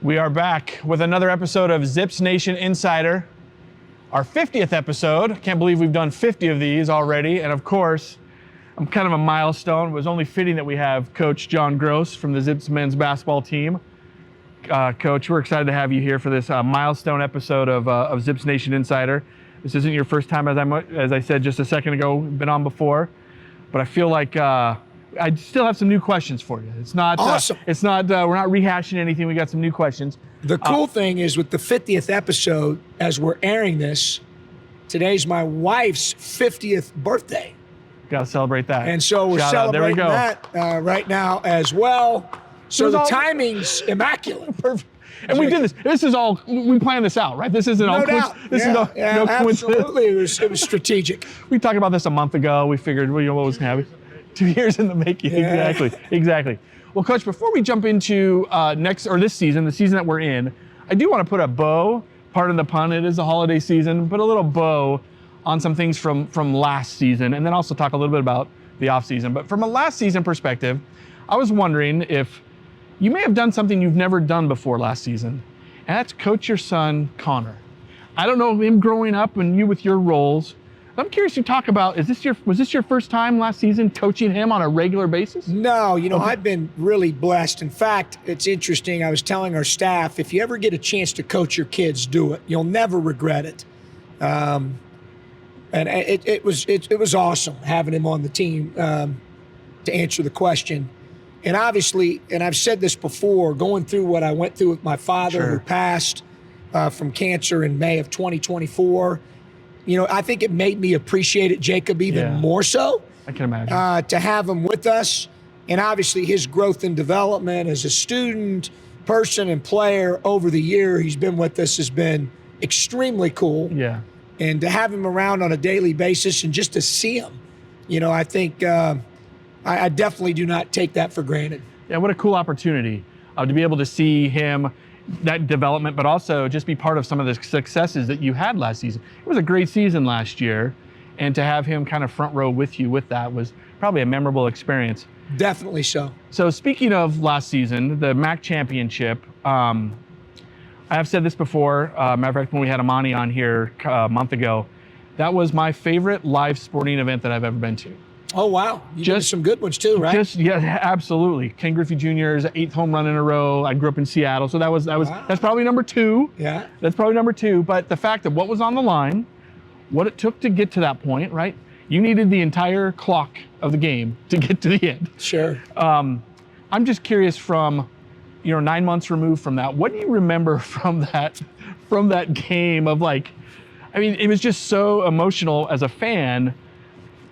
We are back with another episode of Zips Nation Insider, our 50th episode. I can't believe we've done 50 of these already. And of course, I'm kind of a milestone. It was only fitting that we have Coach John Groce from the Zips men's basketball team. Coach, we're excited to have you here for this milestone episode of Zips Nation Insider. This isn't your first time, as I said just a second ago, been on before, but I feel like I still have some new questions for you. It's not awesome. We're not rehashing anything. We got some new questions. The cool thing is with the 50th episode, as we're airing this, today's my wife's 50th birthday. Got to celebrate that. And so we're celebrating that right now as well. So the timing's immaculate. Perfect. And we did this. This is all, we planned this out, right? This isn't all coincidence. This is no coincidence. Absolutely. It was strategitic. We talked about this a month ago. We figured, what was going to happen? 2 years in the making. Yeah. Exactly. Well, Coach, before we jump into this season, the season that we're in, I do want to put a bow, pardon the pun, it is the holiday season, put a little bow on some things from last season, and then also talk a little bit about the off season. But from a last season perspective, I was wondering if you may have done something you've never done before last season, and that's coach your son, Connor. I don't know him growing up and you with your roles. I'm curious to talk about, was this your first time last season coaching him on a regular basis? No, I've been really blessed. In fact, it's interesting. I was telling our staff, if you ever get a chance to coach your kids, do it. You'll never regret it. And it was awesome having him on the team to answer the question. And obviously, and I've said this before, going through what I went through with my father who passed from cancer in May of 2024, I think it made me appreciate it, Jacob, even more so. I can imagine. To have him with us, and obviously his growth and development as a student, person, and player over the year he's been with us has been extremely cool. Yeah. And to have him around on a daily basis and just to see him, I think I definitely do not take that for granted. Yeah, what a cool opportunity to be able to see him, that development, but also just be part of some of the successes that you had last season. It was a great season last year, and to have him kind of front row with you with that was probably a memorable experience. Definitely so. So speaking of last season, the MAC championship, I have said this before, matter of fact, when we had Amani on here a month ago, that was my favorite live sporting event that I've ever been to. Oh, wow. You did some good ones too, right? Yeah, absolutely. Ken Griffey Jr.'s 8th home run in a row. I grew up in Seattle, so that's probably number 2. Yeah. That's probably number 2. But the fact that what was on the line, what it took to get to that point, right? You needed the entire clock of the game to get to the end. Sure. I'm just curious from, 9 months removed from that, what do you remember from that game of it was just so emotional as a fan.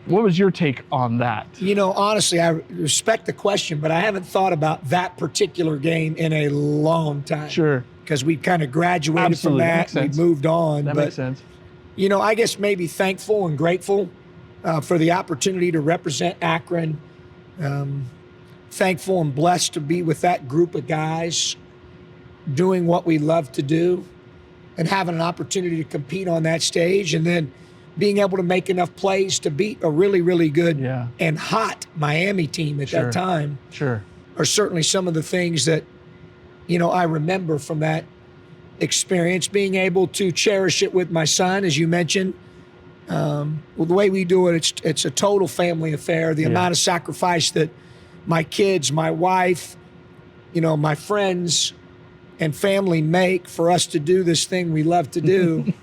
What was your take on that? Honestly, I respect the question, but I haven't thought about that particular game in a long time. Sure. Because we kind of graduated from that and we moved on. That makes sense. I guess maybe thankful and grateful for the opportunity to represent Akron. Thankful and blessed to be with that group of guys doing what we love to do and having an opportunity to compete on that stage, and then being able to make enough plays to beat a really, really good and hot Miami team at that time are certainly some of the things that, I remember from that experience, being able to cherish it with my son, as you mentioned. Well, the way we do it, it's a total family affair. The amount of sacrifice that my kids, my wife, my friends and family make for us to do this thing we love to do.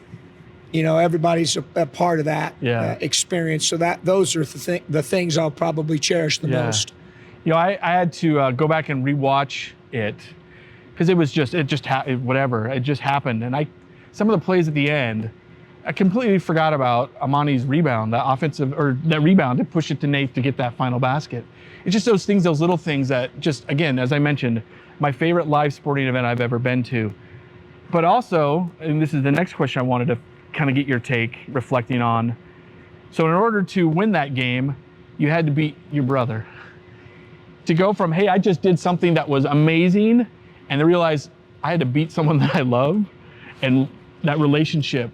Everybody's a part of that experience. So those are the things I'll probably cherish the most. I had to go back and rewatch it because it just happened. And some of the plays at the end, I completely forgot about Amani's rebound, that rebound to push it to Nate to get that final basket. It's just those little things that just, again, as I mentioned, my favorite live sporting event I've ever been to. But also, and this is the next question I wanted to kind of get your take, reflecting on. So in order to win that game, you had to beat your brother. To go from, hey, I just did something that was amazing, and to realize I had to beat someone that I love, and that relationship.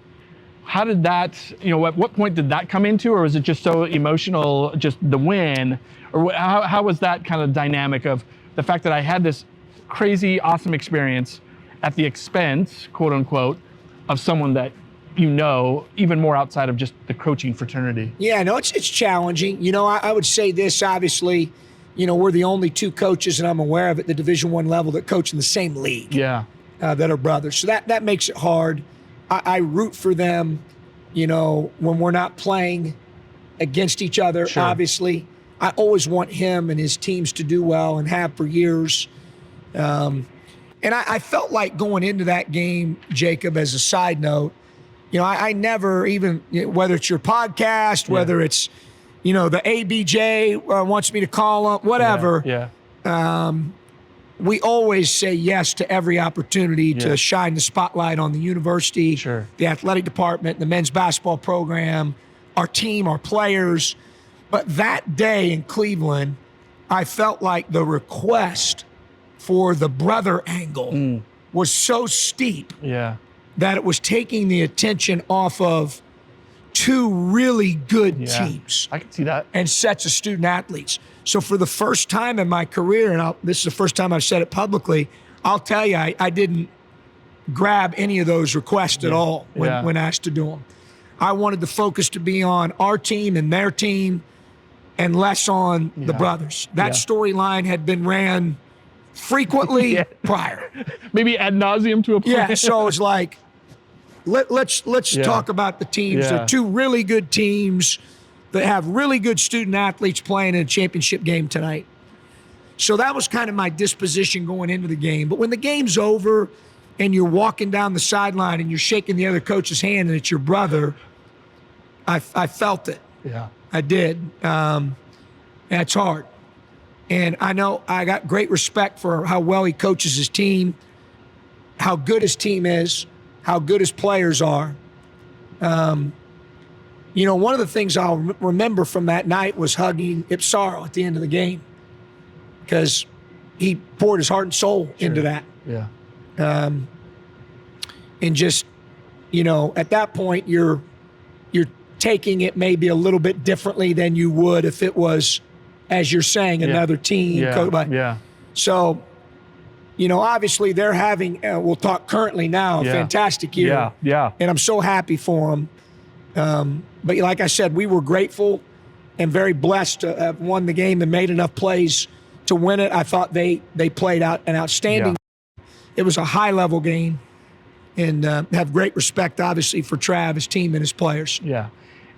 How did that, at what point did that come into, or was it just so emotional, just the win? Or how was that kind of dynamic of the fact that I had this crazy, awesome experience, at the expense, quote unquote, of someone that you know, even more outside of just the coaching fraternity? Yeah, no, it's challenging. You know, I would say this, obviously, you know, we're the only two coaches that I'm aware of at the Division I level that coach in the same league. Yeah. That are brothers. So that makes it hard. I root for them, you know, when we're not playing against each other, Sure. obviously. I always want him and his teams to do well and have for years. And I felt like going into that game, Jacob, as a side note, you know, I never even, whether it's your podcast, whether it's, you know, the ABJ wants me to call him, whatever. Yeah. We always say yes to every opportunity to shine the spotlight on the university, Sure. the athletic department, the men's basketball program, our team, our players. But that day in Cleveland, I felt like the request for the brother angle was so steep that it was taking the attention off of two really good teams. I can see that. And sets of student athletes. So for the first time in my career, and this is the first time I've said it publicly, I'll tell you, I didn't grab any of those requests at all when asked to do them. I wanted the focus to be on our team and their team and less on the brothers. That storyline had been ran frequently prior. Maybe ad nauseum to a point. Yeah, so it's like, let's talk about the teams. They're two really good teams that have really good student athletes playing in a championship game tonight. So that was kind of my disposition going into the game. But when the game's over and you're walking down the sideline and you're shaking the other coach's hand and it's your brother, I felt it. Yeah. I did. That's hard. And I know I got great respect for how well he coaches his team, how good his team is, how good his players are. You know, one of the things I'll remember from that night was hugging Ipsaro at the end of the game because he poured his heart and soul into that. Yeah. And just, you know, at that point, you're taking it maybe a little bit differently than you would if it was, as you're saying, another team. So, you know, obviously they're having, we'll talk currently now, a fantastic year. And I'm so happy for them. But like I said, we were grateful and very blessed to have won the game and made enough plays to win it. I thought they played out an outstanding. It was a high-level game, and have great respect, obviously, for Trav, his team, and his players. Yeah.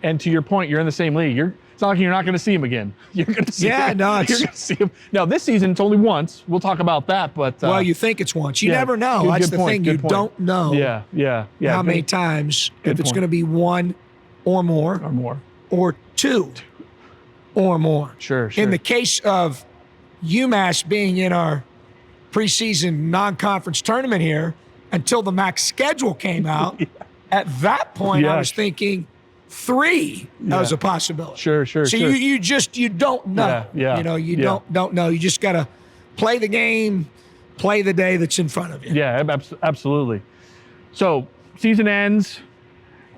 And to your point, you're in the same league. It's not like you're not going to see him again. You're going to see him. No, you're going to see him. Now, this season, it's only once. We'll talk about that. But well, you think it's once. You never know. That's the thing. You don't know how many times, if it's going to be one or more. Or two or more. Sure. In the case of UMass being in our preseason non-conference tournament here, until the MAC schedule came out, at that point I was thinking 3 was a possibility. Sure. So you don't know. You know, you don't know. You just got to play the game, play the day that's in front of you. Yeah, absolutely. So season ends.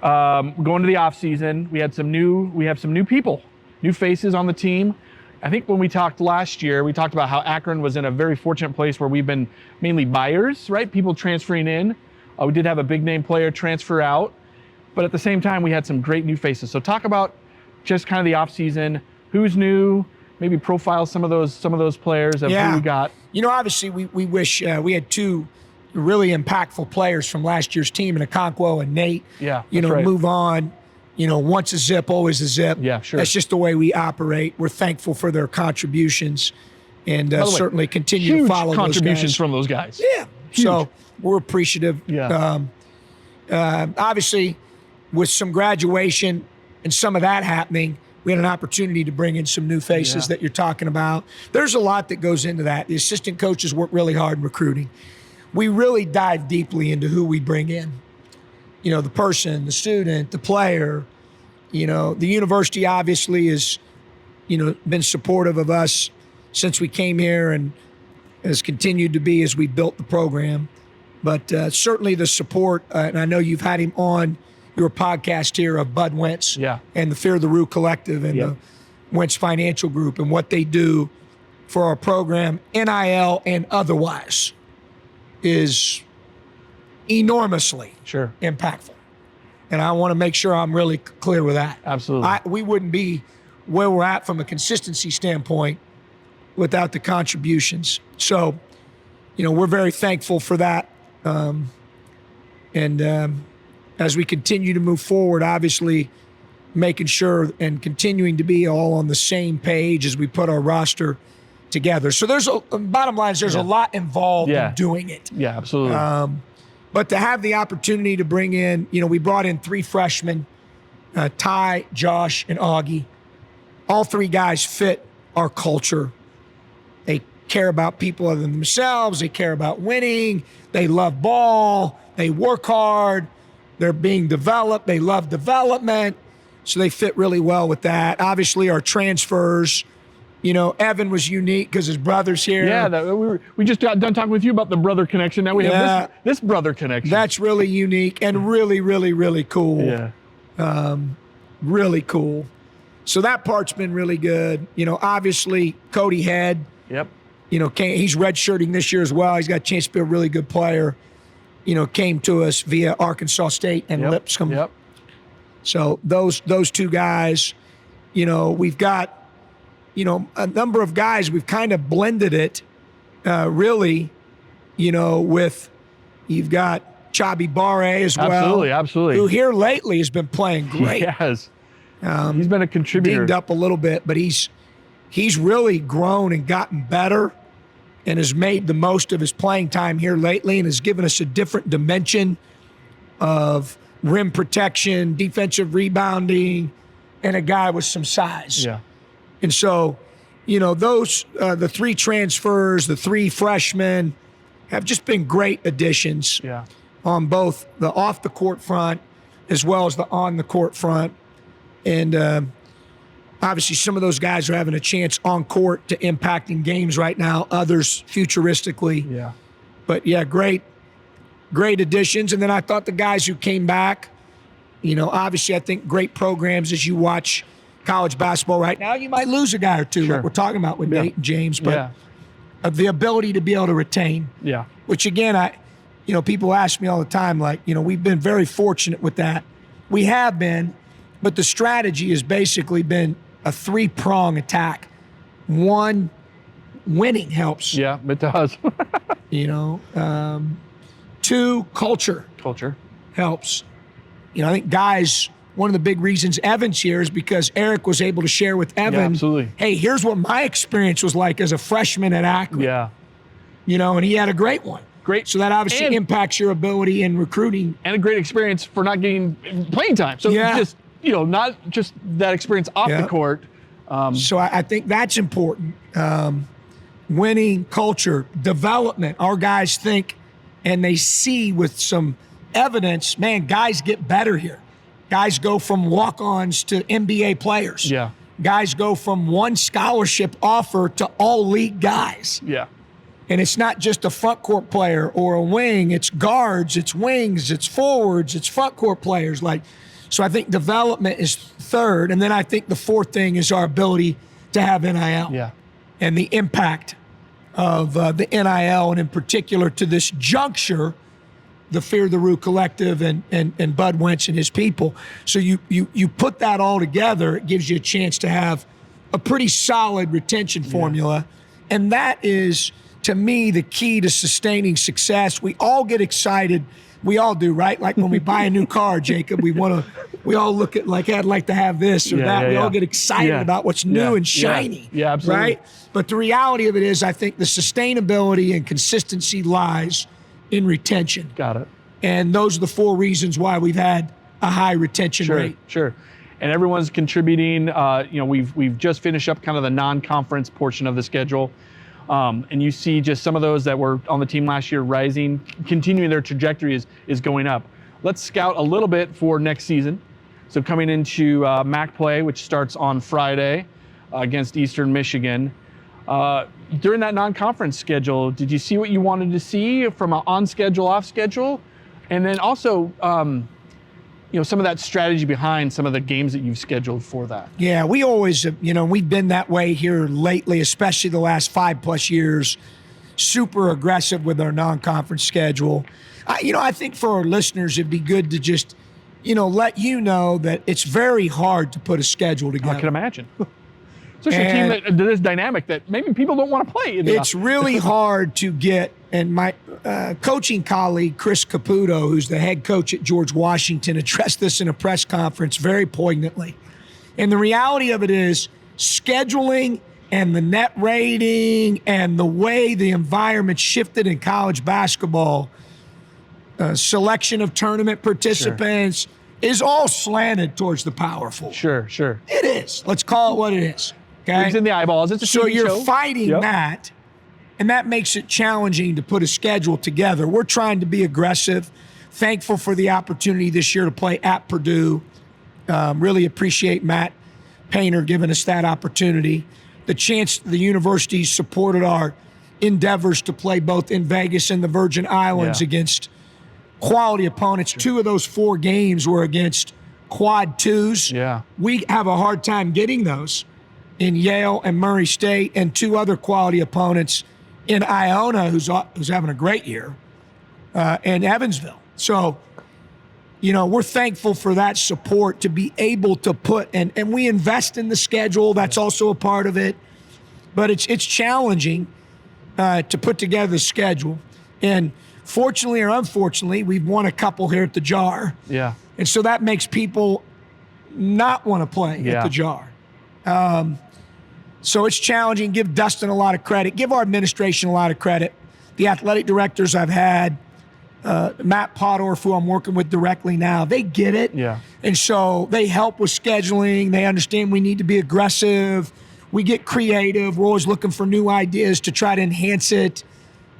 Going to the off season, we have some new people, new faces on the team. I think when we talked last year, we talked about how Akron was in a very fortunate place where we've been mainly buyers, right? People transferring in. We did have a big name player transfer out, but at the same time, we had some great new faces. So talk about just kind of the off season, who's new, maybe profile some of those players of who we got. You know, obviously we wish we had 2 really impactful players from last year's team in Okonkwo and Nate. Move on. You know, once a zip, always a zip. Yeah, sure. That's just the way we operate. We're thankful for their contributions and certainly continue to follow those guys. Contributions from those guys. Yeah. Huge. So we're appreciative. Yeah. Obviously, with some graduation and some of that happening, we had an opportunity to bring in some new faces that you're talking about. There's a lot that goes into that. The assistant coaches work really hard in recruiting. We really dive deeply into who we bring in. You know, the person, the student, the player. You know, the university obviously has, been supportive of us since we came here and has continued to be as we built the program. But certainly the support, and I know you've had him on your podcast here, of Bud Wentz and the Fear the Rue Collective and the Wentz Financial Group and what they do for our program, NIL and otherwise, is enormously Sure. impactful. And I want to make sure I'm really clear with that. Absolutely. We wouldn't be where we're at from a consistency standpoint without the contributions. So, we're very thankful for that. As we continue to move forward, obviously making sure and continuing to be all on the same page as we put our roster together. So bottom line is there's a lot involved in doing it. Yeah, absolutely. But to have the opportunity to bring in, we brought in 3 freshmen, Ty, Josh, and Augie. All 3 guys fit our culture. They care about people other than themselves. They care about winning. They love ball. They work hard. They're being developed. They love development. So they fit really well with that. Obviously, our transfers, Evan was unique because his brother's here. Yeah, we just got done talking with you about the brother connection. Now we have this brother connection. That's really unique and really, really, really cool. Yeah. Really cool. So that part's been really good. Obviously, Cody Head. Yep. He's redshirting this year as well. He's got a chance to be a really good player. Came to us via Arkansas State and Lipscomb. Yep. So those 2 guys, we've got, a number of guys. We've kind of blended it, really, with you've got Chabi Barre as well. Absolutely. Who here lately has been playing great. He has. He's been a contributor. Dinged up a little bit, but he's really grown and gotten better and has made the most of his playing time here lately and has given us a different dimension of rim protection, defensive rebounding, and a guy with some size. Yeah. And so, those, the 3 transfers, the 3 freshmen have just been great additions on both the off the court front as well as the on the court front. And obviously some of those guys are having a chance on court to impact in games right now, others futuristically. Yeah. But yeah, great additions. And then I thought the guys who came back, obviously I think great programs as you watch college basketball right now. You might lose a guy or 2, like we're talking about with Nate and James, but the ability to be able to retain. Yeah. Which again, people ask me all the time, like, we've been very fortunate with that. We have been, but the strategy has basically been a 3-prong attack. 1, winning helps. Yeah, it does. 2, culture helps. I think guys, one of the big reasons Evan's here is because Eric was able to share with Evan, absolutely. Hey, here's what my experience was like as a freshman at Akron. Yeah. And he had a great one. Great. So that obviously impacts your ability in recruiting. And a great experience for not getting playing time. So just, not just that experience off the court. So I think that's important. Winning, culture, development. Our guys think and they see with some evidence, man, guys get better here. Guys go from walk-ons to NBA players. Yeah. Guys go from 1 scholarship offer to all league guys. Yeah. And it's not just a front court player or a wing. It's guards, it's wings, it's forwards, it's front court players. So I think development is 3rd. And then I think the 4th thing is our ability to have NIL. Yeah. And the impact of the NIL, and in particular to this juncture, the Fear the Rue Collective and Bud Wentz and his people. So you put that all together, it gives you a chance to have a pretty solid retention formula. And that is, to me, the key to sustaining success. We all get excited. We all do, right? Like when we buy a new car, Jacob, we all look at like, I'd like to have this or that. We all get excited about what's new and shiny. Yeah, absolutely. Right? But the reality of it is, I think the sustainability and consistency lies in retention. Got it. And those are the 4 reasons why we've had a high retention rate. Sure. And everyone's contributing. We've just finished up kind of the non-conference portion of the schedule. And you see just some of those that were on the team last year rising, continuing their trajectory is going up. Let's scout a little bit for next season. So coming into MAC play, which starts on Friday against Eastern Michigan. During that non-conference schedule, did you see what you wanted to see from an on-schedule, off-schedule? And then also, some of that strategy behind some of the games that you've scheduled for that. Yeah, we always, we've been that way here lately, especially the last 5+ years. super aggressive with our non-conference schedule. I think for our listeners, it'd be good to just, let you know that it's very hard to put a schedule together. I can imagine. Especially a team that is dynamic that maybe people don't want to play. It's really hard to get, and my coaching colleague, Chris Caputo, who's the head coach at George Washington, addressed this in a press conference very poignantly. And the reality of it is scheduling and the net rating and the way the environment shifted in college basketball, selection of tournament participants is all slanted towards the powerful. Sure. It is. Let's call it what it is. Okay? It's in the eyeballs. It's a so TV you're show. fighting that, and that makes it challenging to put a schedule together. We're trying to be aggressive. Thankful for the opportunity this year to play at Purdue. Really appreciate Matt Painter giving us that opportunity. The chance the university supported our endeavors to play both in Vegas and the Virgin Islands against quality opponents. 2 of those 4 games were against quad 2s. Yeah. We have a hard time getting those in Yale and Murray State, and 2 other quality opponents in Iona, who's having a great year, and Evansville. So, we're thankful for that support to be able to put, and we invest in the schedule. That's also a part of it. But it's challenging to put together the schedule. And fortunately or unfortunately, we've won a couple here at the Jar. Yeah. And so that makes people not want to play at the Jar. So it's challenging. Give Dustin a lot of credit. Give our administration a lot of credit. The athletic directors I've had, Matt Pottorff, who I'm working with directly now, they get it. Yeah. And so they help with scheduling. They understand we need to be aggressive. We get creative. We're always looking for new ideas to try to enhance it.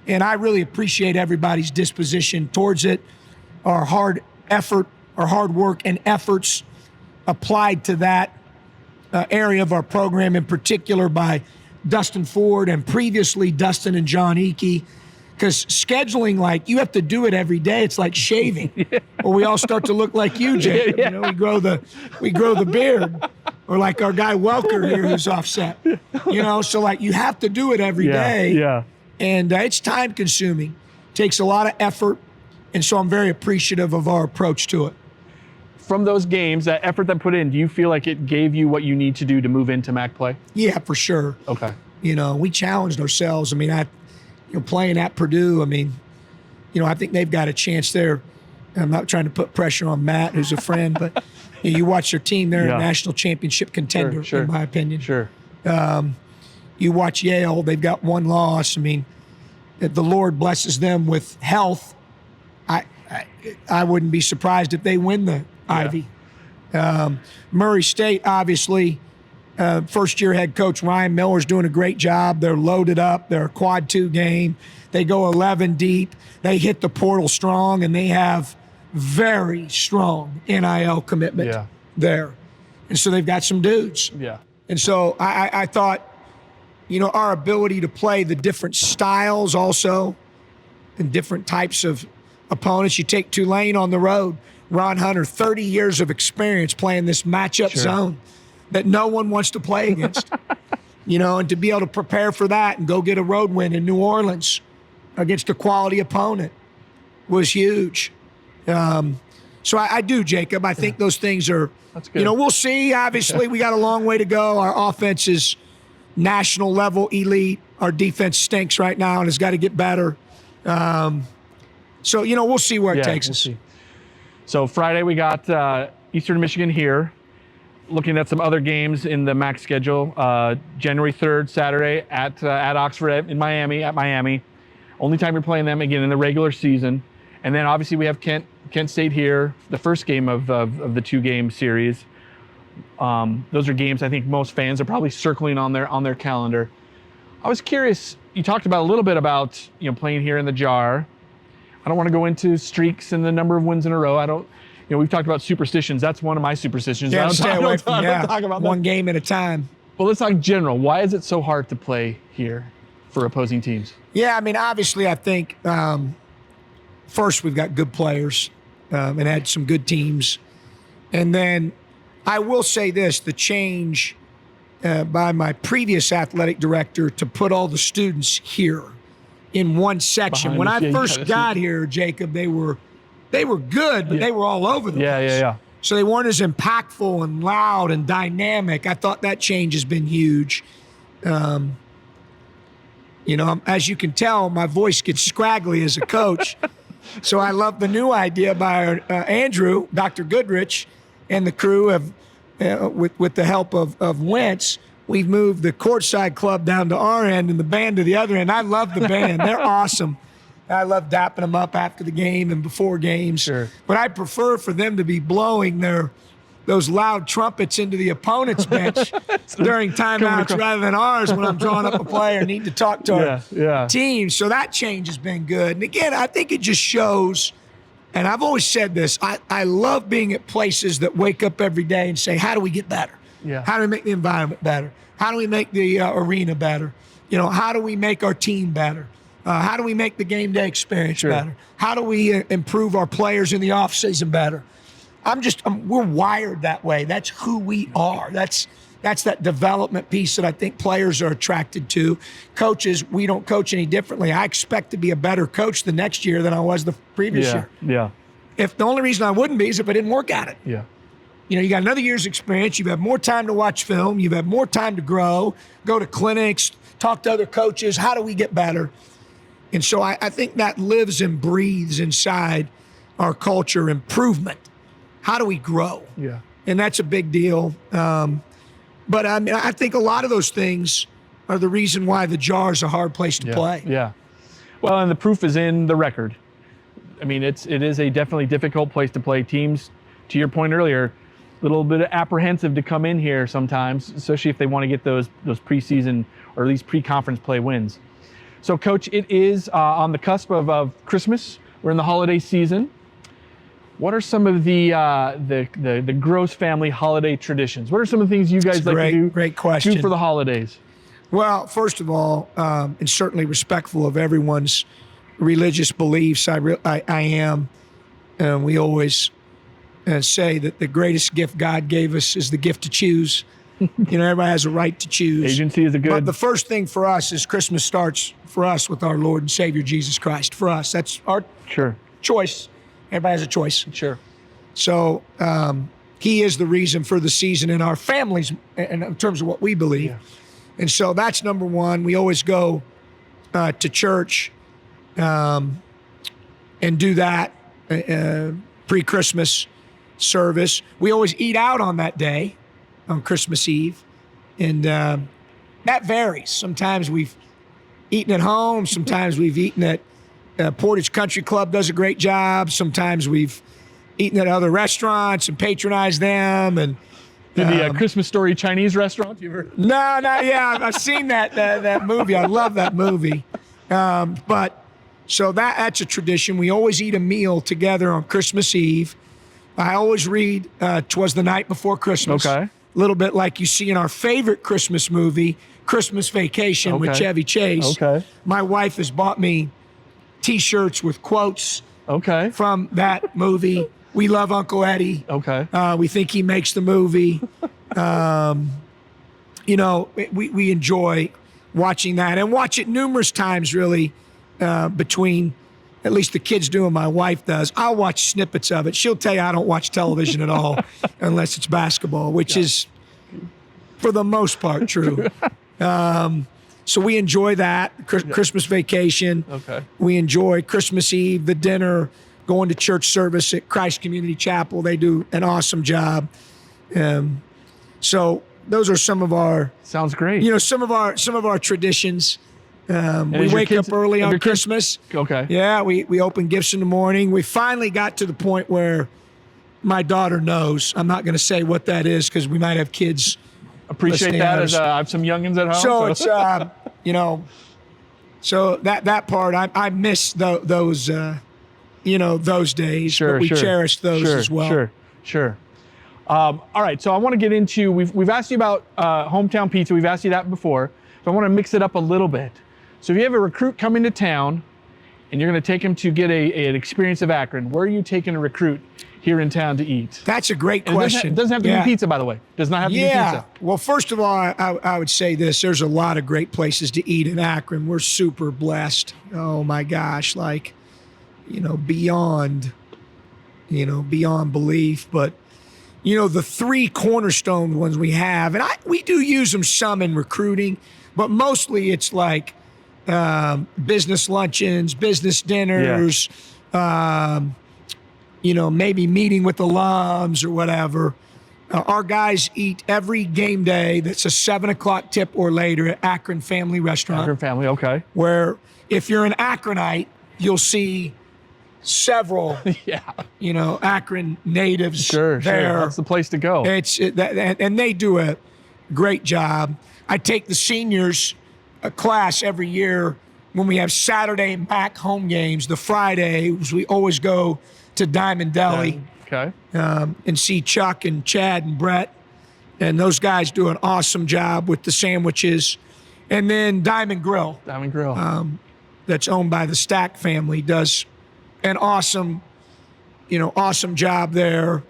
And I really appreciate everybody's disposition towards it. Our hard work and efforts applied to that area of our program, in particular by Dustin Ford and previously Dustin and John Eakey. Because scheduling, like, you have to do it every day. It's like shaving, or we all start to look like you, Jacob. We grow the beard, or like our guy Welker here, who's offset. So like you have to do it every day. Yeah. And it's time consuming. Takes a lot of effort, and so I'm very appreciative of our approach to it. From those games, that effort that put in, do you feel like it gave you what you need to do to move into MAC play? Yeah, for sure. Okay. We challenged ourselves. I mean, playing at Purdue, I think they've got a chance there. I'm not trying to put pressure on Matt, who's a friend, but you watch their team, they're a national championship contender, in my opinion. Sure. You watch Yale, they've got 1 loss. The Lord blesses them with health. I wouldn't be surprised if they win the Ivy. Murray State, obviously, first-year head coach Ryan Miller's doing a great job. They're loaded up. They're a quad 2 game. They go 11 deep. They hit the portal strong, and they have very strong NIL commitment there. And so they've got some dudes. Yeah. And so I thought, our ability to play the different styles also and different types of opponents. You take Tulane on the road. Ron Hunter, 30 years of experience playing this matchup zone that no one wants to play against. And to be able to prepare for that and go get a road win in New Orleans against a quality opponent was huge. So I do, Jacob. I think those things are, that's good. We'll see. Obviously, we got a long way to go. Our offense is national level elite. Our defense stinks right now and has got to get better. So, we'll see where it takes us. See. So Friday we got Eastern Michigan here. Looking at some other games in the MAC schedule. January 3rd, Saturday at Oxford at Miami. Only time you're playing them again in the regular season. And then obviously we have Kent State here, the first game of the 2-game series. Those are games I think most fans are probably circling on their calendar. I was curious, you talked about a little bit about playing here in the Jar. I don't want to go into streaks and the number of wins in a row. We've talked about superstitions. That's one of my superstitions. Yeah, stay away from talk about one game at a time. Well, let's talk general. Why is it so hard to play here for opposing teams? Yeah, obviously I think first we've got good players and had some good teams. And then I will say this, the change by my previous athletic director to put all the students here in one section. Behind When us, I yeah, you first gotta got see. here, Jacob, they were good, but they were all over the place. Yeah. So they weren't as impactful and loud and dynamic. I thought that change has been huge. You know, as you can tell, my voice gets scraggly as a coach. So I love the new idea by Andrew, Dr. Goodrich, and the crew of, with the help of Wentz. We've moved the courtside club down to our end and the band to the other end. I love the band. They're awesome. I love dapping them up after the game and before games. Sure. But I prefer for them to be blowing those loud trumpets into the opponent's bench during timeouts rather than ours when I'm drawing up a play or need to talk to our team. So that change has been good. And again, I think it just shows, and I've always said this, I love being at places that wake up every day and say, how do we get better? Yeah. How do we make the environment better? How do we make the arena better? You know, how do we make our team better? How do we make the game day experience better? How do we improve our players in the offseason better? We're wired that way. That's who we are. That's that development piece that I think players are attracted to. Coaches, we don't coach any differently. I expect to be a better coach the next year than I was the previous year. Yeah. If the only reason I wouldn't be is if I didn't work at it. Yeah. You know, you got another year's experience. You've had more time to watch film. You've had more time to grow, go to clinics, talk to other coaches. How do we get better? And so I think that lives and breathes inside our culture, improvement. How do we grow? Yeah. And that's a big deal. But I mean, I think a lot of those things are the reason why the Jar is a hard place to play. Yeah. Well, and the proof is in the record. I mean, it is a definitely difficult place to play. Teams, to your point earlier, a little bit apprehensive to come in here sometimes, especially if they want to get those preseason or at least pre-conference play wins. So, Coach, it is on the cusp of Christmas. We're in the holiday season. What are some of the Groce family holiday traditions? What are some of the things you guys like to do? Great question. Do for the holidays? Well, first of all, and certainly respectful of everyone's religious beliefs, I am. We always say that the greatest gift God gave us is the gift to choose. You know, everybody has a right to choose. Agency is a good. But the first thing for us is Christmas starts for us with our Lord and Savior Jesus Christ. For us, that's our choice. Everybody has a choice. Sure. So he is the reason for the season in our families in terms of what we believe. Yeah. And so that's number one. We always go to church and do that pre-Christmas service. We always eat out on that day, on Christmas Eve. And that varies. Sometimes we've eaten at home. Sometimes we've eaten at Portage Country Club does a great job. Sometimes we've eaten at other restaurants and patronized them. And the Christmas Story Chinese restaurant, you ever? No, I've seen that movie. I love that movie. But so that's a tradition. We always eat a meal together on Christmas Eve. I always read 'Twas the Night Before Christmas. Okay. A little bit like you see in our favorite Christmas movie, Christmas Vacation with Chevy Chase. Okay. My wife has bought me T-shirts with quotes from that movie. We love Uncle Eddie. Okay. We think he makes the movie. You know, we enjoy watching that and watch it numerous times, really, between at least the kids do and my wife does. I'll watch snippets of it. She'll tell you I don't watch television at all unless it's basketball, which is, for the most part, true. So we enjoy that, Christmas Vacation. Okay. We enjoy Christmas Eve, the dinner, going to church service at Christ Community Chapel. They do an awesome job. So those are some of our sounds great. You know, some of our traditions. We wake up early on Christmas. Okay. Yeah, we open gifts in the morning. We finally got to the point where my daughter knows. I'm not going to say what that is because we might have kids. Appreciate that. As I have some youngins at home. So it's you know, so that part I miss those you know, those days. Sure, but we cherish those as well. Sure. All right, so I want to get into, we've asked you about hometown pizza. We've asked you that before. So I want to mix it up a little bit. So if you have a recruit coming to town and you're going to take him to get an experience of Akron, where are you taking a recruit here in town to eat? That's a great And question. It doesn't have to be pizza, by the way. Does not have to be pizza. Well, first of all, I would say this. There's a lot of great places to eat in Akron. We're super blessed. Oh, my gosh. Like, beyond belief. But, the 3 cornerstone ones we have, and we do use them some in recruiting, but mostly it's like business luncheons, business dinners, maybe meeting with alums or whatever. Our guys eat every game day that's a 7 o'clock tip or later at Akron Family Restaurant. Akron Family, okay. Where if you're an Akronite, you'll see several, Akron natives Sure. there. That's the place to go. And they do a great job. I take the seniors class every year when we have Saturday MAC home games. The Fridays, we always go to Diamond Deli. Okay. And see Chuck and Chad and Brett. And those guys do an awesome job with the sandwiches. And then Diamond Grill. Diamond Grill. That's owned by the Stack family, does an awesome job there.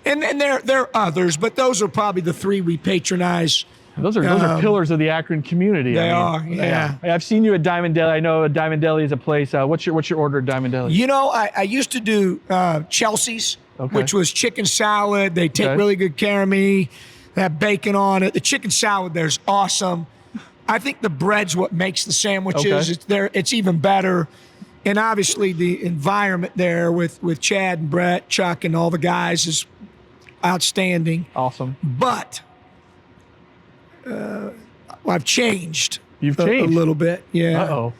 And there are others, but those are probably the 3 we patronize. Those are pillars of the Akron community. They are, yeah. I've seen you at Diamond Deli. I know Diamond Deli is a place. What's your order at Diamond Deli? I used to do Chelsea's, which was chicken salad. They take really good care of me. They have bacon on it. The chicken salad there's awesome. I think the bread's what makes the sandwiches. It's even better. And obviously the environment there with Chad and Brett, Chuck, and all the guys is outstanding. Awesome. But I've changed. You've changed a little bit, yeah. Uh-oh.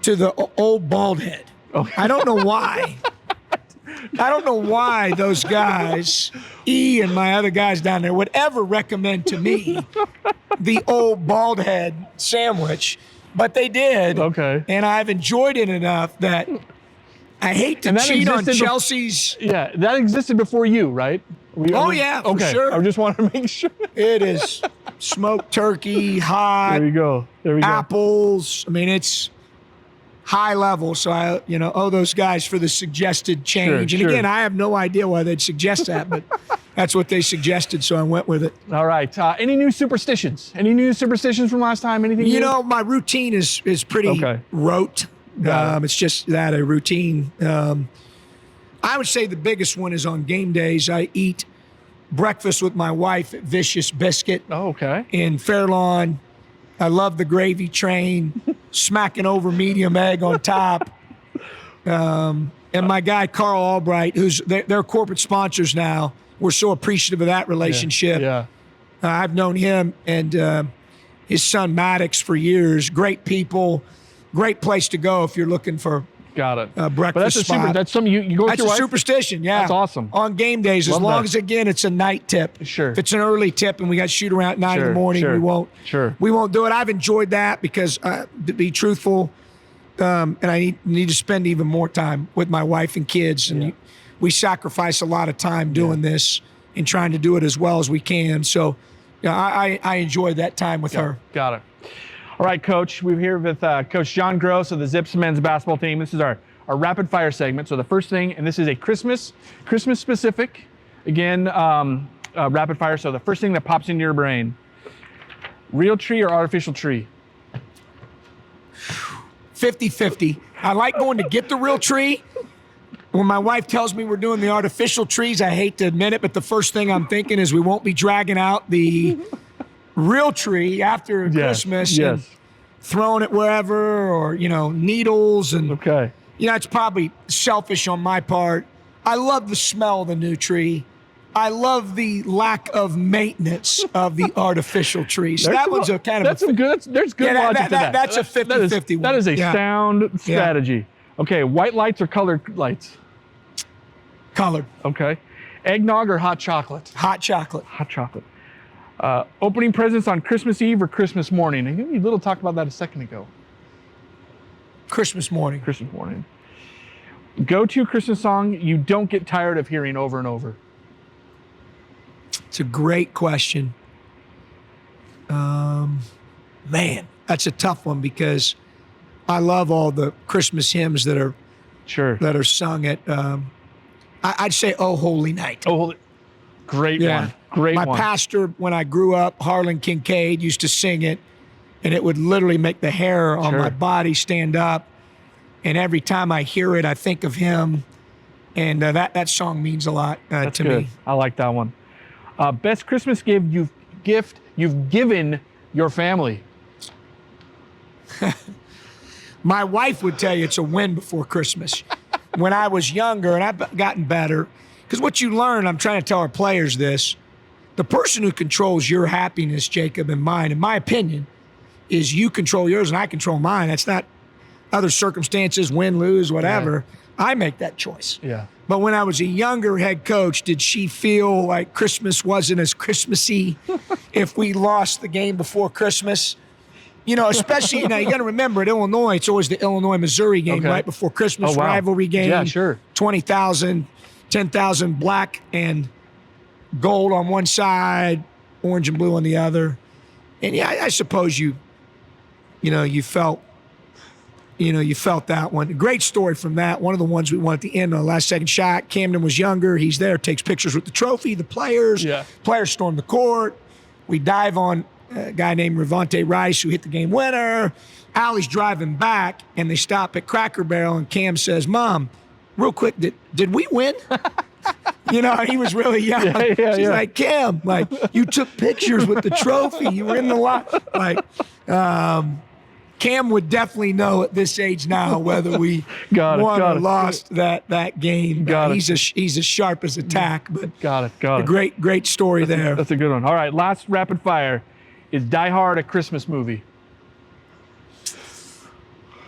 To the old bald head. Okay. I don't know why. I don't know why those guys, E and my other guys down there, would ever recommend to me the old bald head sandwich, but they did. Okay. And I've enjoyed it enough that I hate to cheat on Chelsea's. Yeah, that existed before you, right? Yeah, for sure. I just wanted to make sure. It is smoked turkey, hot. There you go. Apples. I mean, it's high level. So I, owe those guys for the suggested change. Sure, and again, I have no idea why they'd suggest that, but that's what they suggested, so I went with it. All right. Any new superstitions? Any new superstitions from last time? Anything? My routine is pretty rote. It's just that a routine. I would say the biggest one is on game days. I eat breakfast with my wife at Vicious Biscuit. Oh, okay. In Fairlawn. I love the gravy train, smacking over medium egg on top. And my guy, Carl Albright, they're corporate sponsors now. We're so appreciative of that relationship. Yeah. I've known him and his son Maddox for years. Great people, great place to go if you're looking for breakfast spot. That's something you go with That's your a wife? superstition, yeah. That's awesome. On game days, as long as, again, it's a night tip. Sure. If it's an early tip and we got to shoot around at 9 in the morning, we won't do it. I've enjoyed that because, to be truthful, and I need to spend even more time with my wife and kids. And we sacrifice a lot of time doing this and trying to do it as well as we can. So I enjoy that time with her. Got it. All right, Coach, we're here with Coach John Groce of the Zips men's basketball team. This is our rapid fire segment. So the first thing, and this is a Christmas specific, again, rapid fire. So the first thing that pops into your brain, real tree or artificial tree? 50-50. I like going to get the real tree. When my wife tells me we're doing the artificial trees, I hate to admit it, but the first thing I'm thinking is we won't be dragging out the real tree after Christmas and throwing it wherever, or needles and it's probably selfish on my part. I love the smell of the new tree. I love the lack of maintenance of the artificial tree. So that one's a kind of there's good logic to that. That's a 50-50 one. That is a sound strategy. Okay, white lights or colored lights? Colored. Okay. Eggnog or hot chocolate? Hot chocolate. Hot chocolate. Opening presents on Christmas Eve or Christmas morning? I think we little talked about that a second ago. Christmas morning. Christmas morning. Go-to Christmas song you don't get tired of hearing over and over? It's a great question. Man, that's a tough one because I love all the Christmas hymns that are Sure. that are sung at, I'd say, Oh Holy Night. Oh, great one. Great My one. pastor, when I grew up, Harlan Kincaid, used to sing it, and it would literally make the hair on my body stand up. And every time I hear it, I think of him. And that song means a lot to me. I like that one. Best Christmas gift you've given your family. My wife would tell you it's a win before Christmas. When I was younger, and I've gotten better, because what you learn, I'm trying to tell our players this, the person who controls your happiness, Jacob, and mine, in my opinion, is you control yours and I control mine. That's not other circumstances, win, lose, whatever. Yeah. I make that choice. Yeah. But when I was a younger head coach, did she feel like Christmas wasn't as Christmassy if we lost the game before Christmas? You know, especially, you got to remember at Illinois, it's always the Illinois-Missouri game right before Christmas, rivalry game. Yeah, sure. 20,000, 10,000 black and gold on one side, orange and blue on the other. And yeah, I suppose you felt that one. A great story from that. One of the ones we won at the end on the last second shot. Camden was younger. He's there, takes pictures with the trophy, the players. Yeah. Players storm the court. We dive on a guy named Ravante Rice who hit the game winner. Allie's driving back, and they stop at Cracker Barrel, and Cam says, Mom, real quick, did we win? He was really young. She's like, Cam, like, you took pictures with the trophy. You were in the lot. Like, Cam would definitely know at this age now whether we won or lost that game. He's as sharp as a tack. But got it. Great story there. That's a good one. All right, last rapid fire. Is Die Hard a Christmas movie?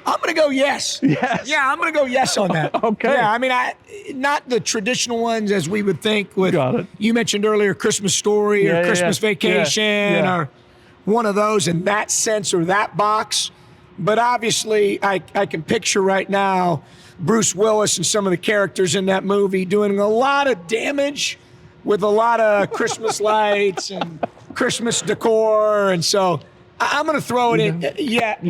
I'm going to go yes. Yes. Yeah, I'm going to go yes on that. Okay. Yeah, I mean, not the traditional ones as we would think with, you mentioned earlier, Christmas Story or Christmas Vacation or one of those in that sense or that box. But obviously, I can picture right now Bruce Willis and some of the characters in that movie doing a lot of damage with a lot of Christmas lights and Christmas decor. And so I'm going to throw it in.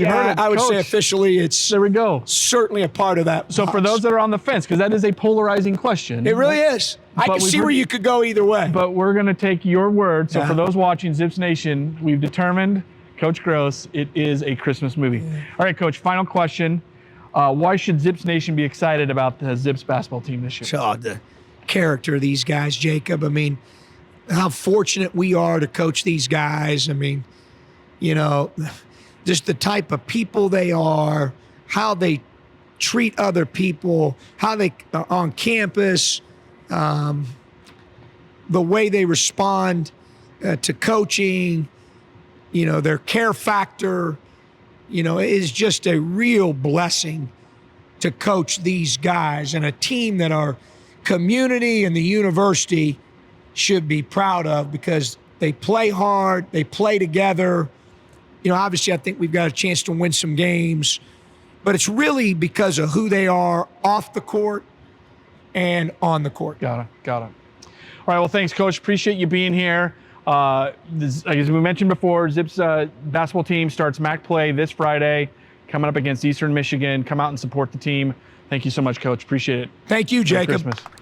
I would say officially it's there we go. Certainly a part of that. So for those that are on the fence, because that is a polarizing question. It really is. I can see where you could go either way. But we're going to take your word. So for those watching Zips Nation, we've determined, Coach Groce, it is a Christmas movie. All right, Coach, final question. Why should Zips Nation be excited about the Zips basketball team this year? So the character of these guys, Jacob. I mean, how fortunate we are to coach these guys. I mean, just the type of people they are, how they treat other people, how they are on campus, the way they respond to coaching, their care factor, is just a real blessing to coach these guys and a team that our community and the university should be proud of because they play hard, they play together. Obviously I think we've got a chance to win some games, but it's really because of who they are off the court and on the court. Got it. All right, well, thanks, Coach. Appreciate you being here. As we mentioned before, Zips basketball team starts MAC play this Friday, coming up against Eastern Michigan. Come out and support the team. Thank you so much, Coach. Appreciate it. Thank you, Jacob. Merry Christmas.